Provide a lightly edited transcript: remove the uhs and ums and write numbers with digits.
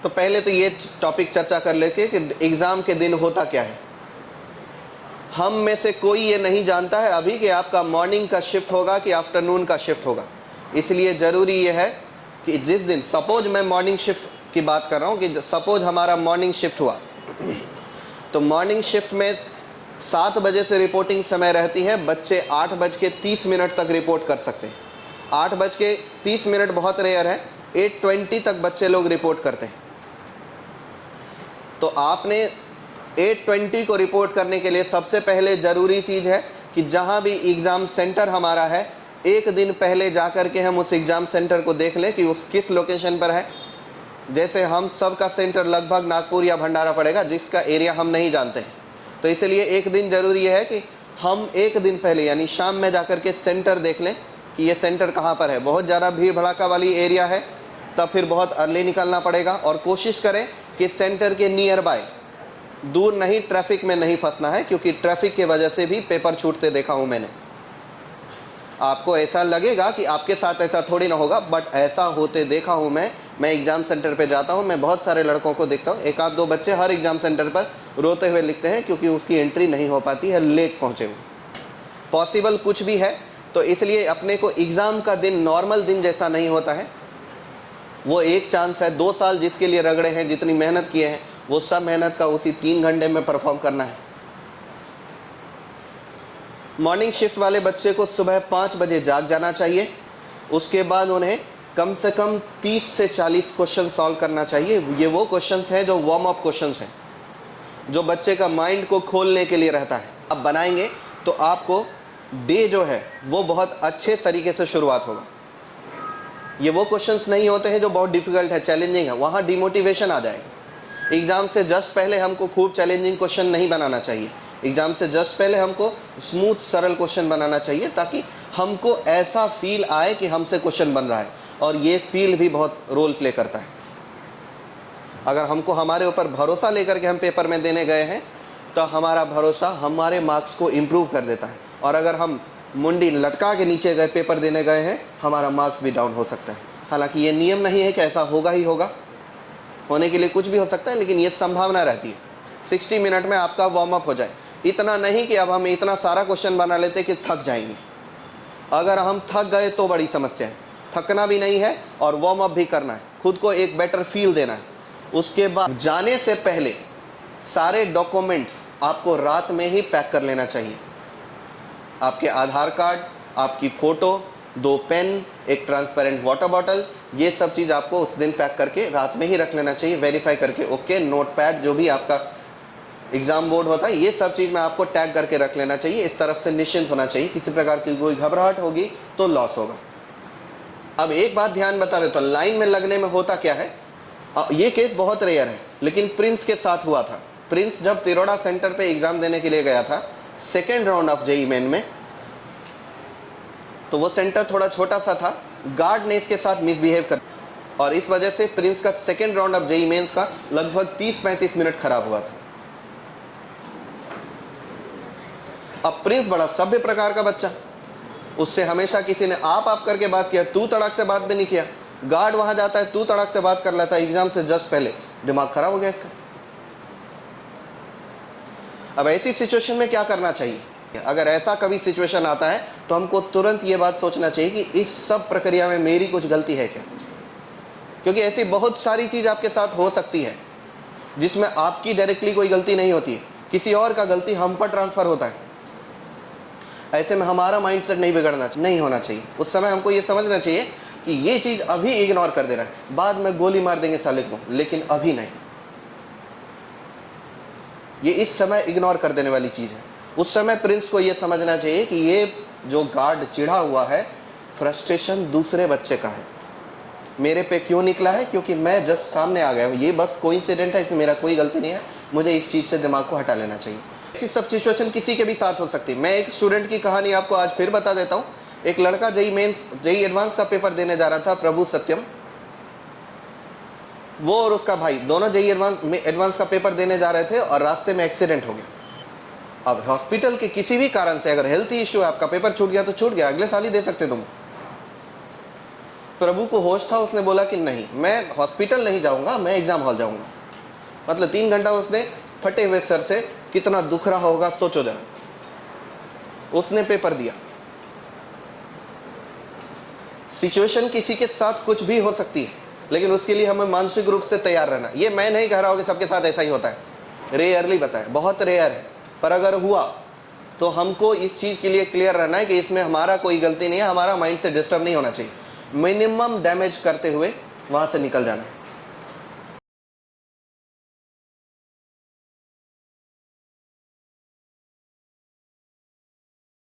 तो पहले तो ये टॉपिक चर्चा कर लेते कि एग्ज़ाम के दिन होता क्या है। हम में से कोई ये नहीं जानता है अभी कि आपका मॉर्निंग का शिफ्ट होगा कि आफ्टरनून का शिफ्ट होगा। इसलिए ज़रूरी ये है कि जिस दिन, सपोज मैं मॉर्निंग शिफ्ट की बात कर रहा हूँ, कि सपोज हमारा मॉर्निंग शिफ्ट हुआ, तो मॉर्निंग शिफ्ट में 7 बजे से रिपोर्टिंग समय रहती है। बच्चे 8:30 तक रिपोर्ट कर सकते हैं। 8:30 बहुत रेयर है, 8:20 तक बच्चे लोग रिपोर्ट करते हैं। तो आपने 8:20 को रिपोर्ट करने के लिए सबसे पहले ज़रूरी चीज़ है कि जहाँ भी एग्ज़ाम सेंटर हमारा है, एक दिन पहले जा कर के हम उस एग्ज़ाम सेंटर को देख लें कि उस किस लोकेशन पर है। जैसे हम सब का सेंटर लगभग नागपुर या भंडारा पड़ेगा, जिसका एरिया हम नहीं जानते हैं, तो इसलिए एक दिन ज़रूरी है कि हम एक दिन पहले यानी शाम में जा कर के सेंटर देख लें कि ये सेंटर कहाँ पर है। बहुत ज़्यादा भीड़ भड़ाका वाली एरिया है तब फिर बहुत अर्ली निकलना पड़ेगा, और कोशिश करें कि सेंटर के नियर बाय, दूर नहीं, ट्रैफिक में नहीं फंसना है, क्योंकि ट्रैफिक की वजह से भी पेपर छूटते देखा हूँ मैंने। आपको ऐसा लगेगा कि आपके साथ ऐसा थोड़ी ना होगा, बट ऐसा होते देखा हूँ मैं एग्ज़ाम सेंटर पे जाता हूँ, मैं बहुत सारे लड़कों को देखता हूँ, एक आध दो बच्चे हर एग्ज़ाम सेंटर पर रोते हुए लिखते हैं क्योंकि उसकी एंट्री नहीं हो पाती है, लेट पहुँचे हुए। पॉसिबल कुछ भी है, तो इसलिए अपने को एग्ज़ाम का दिन नॉर्मल दिन जैसा नहीं होता है। वो एक चांस है, 2 साल जिसके लिए रगड़े हैं, जितनी मेहनत किए हैं, वो सब मेहनत का उसी 3 घंटे में परफॉर्म करना है। मॉर्निंग शिफ्ट वाले बच्चे को सुबह 5 बजे जाग जाना चाहिए। उसके बाद उन्हें कम से कम 30 से 40 क्वेश्चन सॉल्व करना चाहिए। ये वो क्वेश्चंस हैं जो वार्म अप क्वेश्चंस हैं, जो बच्चे का माइंड को खोलने के लिए रहता है। आप बनाएंगे तो आपको डे जो है वो बहुत अच्छे तरीके से शुरुआत होगा। ये वो क्वेश्चंस नहीं होते हैं जो बहुत डिफिकल्ट है, चैलेंजिंग है, वहाँ डिमोटिवेशन आ जाएगा। एग्ज़ाम से जस्ट पहले हमको खूब चैलेंजिंग क्वेश्चन नहीं बनाना चाहिए। एग्ज़ाम से जस्ट पहले हमको स्मूथ सरल क्वेश्चन बनाना चाहिए, ताकि हमको ऐसा फील आए कि हमसे क्वेश्चन बन रहा है, और ये फील भी बहुत रोल प्ले करता है। अगर हमको हमारे ऊपर भरोसा लेकर के हम पेपर में देने गए हैं, तो हमारा भरोसा हमारे मार्क्स को इम्प्रूव कर देता है, और अगर हम मुंडी लटका के नीचे गए पेपर देने गए हैं, हमारा मार्क्स भी डाउन हो सकता है। हालांकि ये नियम नहीं है कि ऐसा होगा ही होगा, होने के लिए कुछ भी हो सकता है, लेकिन ये संभावना रहती है। 60 मिनट में आपका वार्म अप हो जाए, इतना नहीं कि अब हम इतना सारा क्वेश्चन बना लेते कि थक जाएंगे। अगर हम थक गए तो बड़ी समस्या है। थकना भी नहीं है और वार्म अप भी करना है, खुद को एक बेटर फील देना है। उसके बाद जाने से पहले सारे डॉक्यूमेंट्स आपको रात में ही पैक कर लेना चाहिए। आपके आधार कार्ड, आपकी फ़ोटो, 2 पेन, एक ट्रांसपेरेंट वाटर बॉटल, ये सब चीज़ आपको उस दिन पैक करके रात में ही रख लेना चाहिए, वेरीफाई करके। ओके, नोटपैड, जो भी आपका एग्ज़ाम बोर्ड होता है, ये सब चीज़ में आपको टैग करके रख लेना चाहिए। इस तरफ से निश्चिंत होना चाहिए, किसी प्रकार की कोई घबराहट होगी तो लॉस होगा। अब एक बात ध्यान बता देता हूँ, लाइन में लगने में होता क्या है, ये केस बहुत रेयर है, लेकिन प्रिंस के साथ हुआ था। प्रिंस जब तिरोड़ा सेंटर पे एग्ज़ाम देने के लिए गया था, second round of JEE main में, तो वो सेंटर थोड़ा छोटा सा था, गार्ड ने इसके साथ मिसबिहेव कर, और इस वजह से प्रिंस का second round of JEE mains का लगभग 30-35 मिनट खराब हुआ था। अब प्रिंस बड़ा सभ्य प्रकार का बच्चा, उससे हमेशा किसी ने आप करके बात किया, तू तड़ाक से बात भी नहीं किया। गार्ड वहां जाता है, तू तड़ाक से बात कर लेता है एग्जाम से जस्ट पहले, दिमाग खराब हो गया इसका। अब ऐसी सिचुएशन में क्या करना चाहिए? अगर ऐसा कभी सिचुएशन आता है तो हमको तुरंत ये बात सोचना चाहिए कि इस सब प्रक्रिया में मेरी कुछ गलती है क्या, क्योंकि ऐसी बहुत सारी चीज आपके साथ हो सकती है जिसमें आपकी डायरेक्टली कोई गलती नहीं होती है, किसी और का गलती हम पर ट्रांसफर होता है। ऐसे में हमारा माइंडसेट नहीं होना चाहिए। उस समय हमको ये समझना चाहिए कि ये चीज अभी इग्नोर कर देना है, बाद में गोली मार देंगे साले को, लेकिन अभी नहीं। ये इस समय इग्नोर कर देने वाली चीज है। उस समय प्रिंस को ये समझना चाहिए कि ये जो गार्ड चिढ़ा हुआ है, फ्रस्ट्रेशन दूसरे बच्चे का है, मेरे पे क्यों निकला है, क्योंकि मैं जस्ट सामने आ गया हूँ, ये बस कोइंसिडेंट है, इसमें मेरा कोई गलती नहीं है, मुझे इस चीज़ से दिमाग को हटा लेना चाहिए। ऐसी सब सिचुएशन किसी के भी साथ हो सकती है। मैं एक स्टूडेंट की कहानी आपको आज फिर बता देता हूँ। एक लड़का जेईई एडवांस का पेपर देने जा रहा था, प्रभु सत्यम, वो और उसका भाई दोनों जेईई एडवांस का पेपर देने जा रहे थे और रास्ते में एक्सीडेंट हो गया। अब हॉस्पिटल के किसी भी कारण से अगर हेल्थ इश्यू है, आपका पेपर छूट गया तो छूट गया, अगले साल ही दे सकते तुम। प्रभु को होश था, उसने बोला कि नहीं, मैं हॉस्पिटल नहीं जाऊंगा, मैं एग्जाम हॉल जाऊंगा। मतलब 3 घंटा उसने फटे हुए सर से, कितना दुख रहा होगा सोचो जरा, उसने पेपर दिया। सिचुएशन किसी के साथ कुछ भी हो सकती है, लेकिन उसके लिए हमें मानसिक रूप से तैयार रहना। ये मैं नहीं कह रहा हूं कि सबके साथ ऐसा ही होता है, रेयरली बताए, बहुत रेयर है, पर अगर हुआ तो हमको इस चीज़ के लिए क्लियर रहना है कि इसमें हमारा कोई गलती नहीं है, हमारा माइंड से डिस्टर्ब नहीं होना चाहिए, मिनिमम डैमेज करते हुए वहाँ से निकल जाना है।